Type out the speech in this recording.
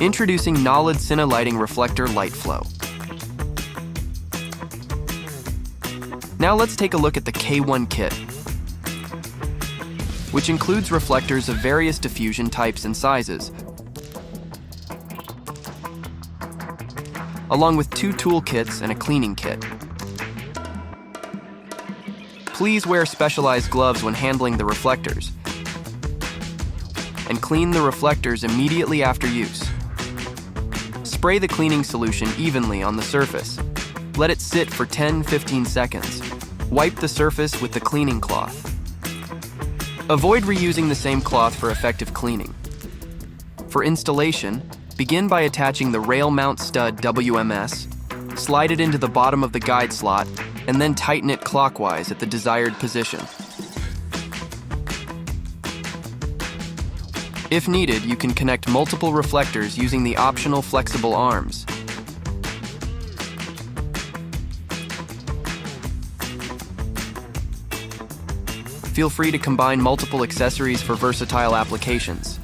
Introducing Knowledge Cine Lighting Reflector LiteFlow. Now let's take a look at the K1 kit, which includes reflectors of various diffusion types and sizes, along with 2 tool kits and a cleaning kit. Please wear specialized gloves when handling the reflectors, and clean the reflectors immediately after use. Spray the cleaning solution evenly on the surface. Let it sit for 10-15 seconds. Wipe the surface with the cleaning cloth. Avoid reusing the same cloth for effective cleaning. For installation, begin by attaching the rail mount stud WMS, slide it into the bottom of the guide slot, and then tighten it clockwise at the desired position. If needed, you can connect multiple reflectors using the optional flexible arms. Feel free to combine multiple accessories for versatile applications.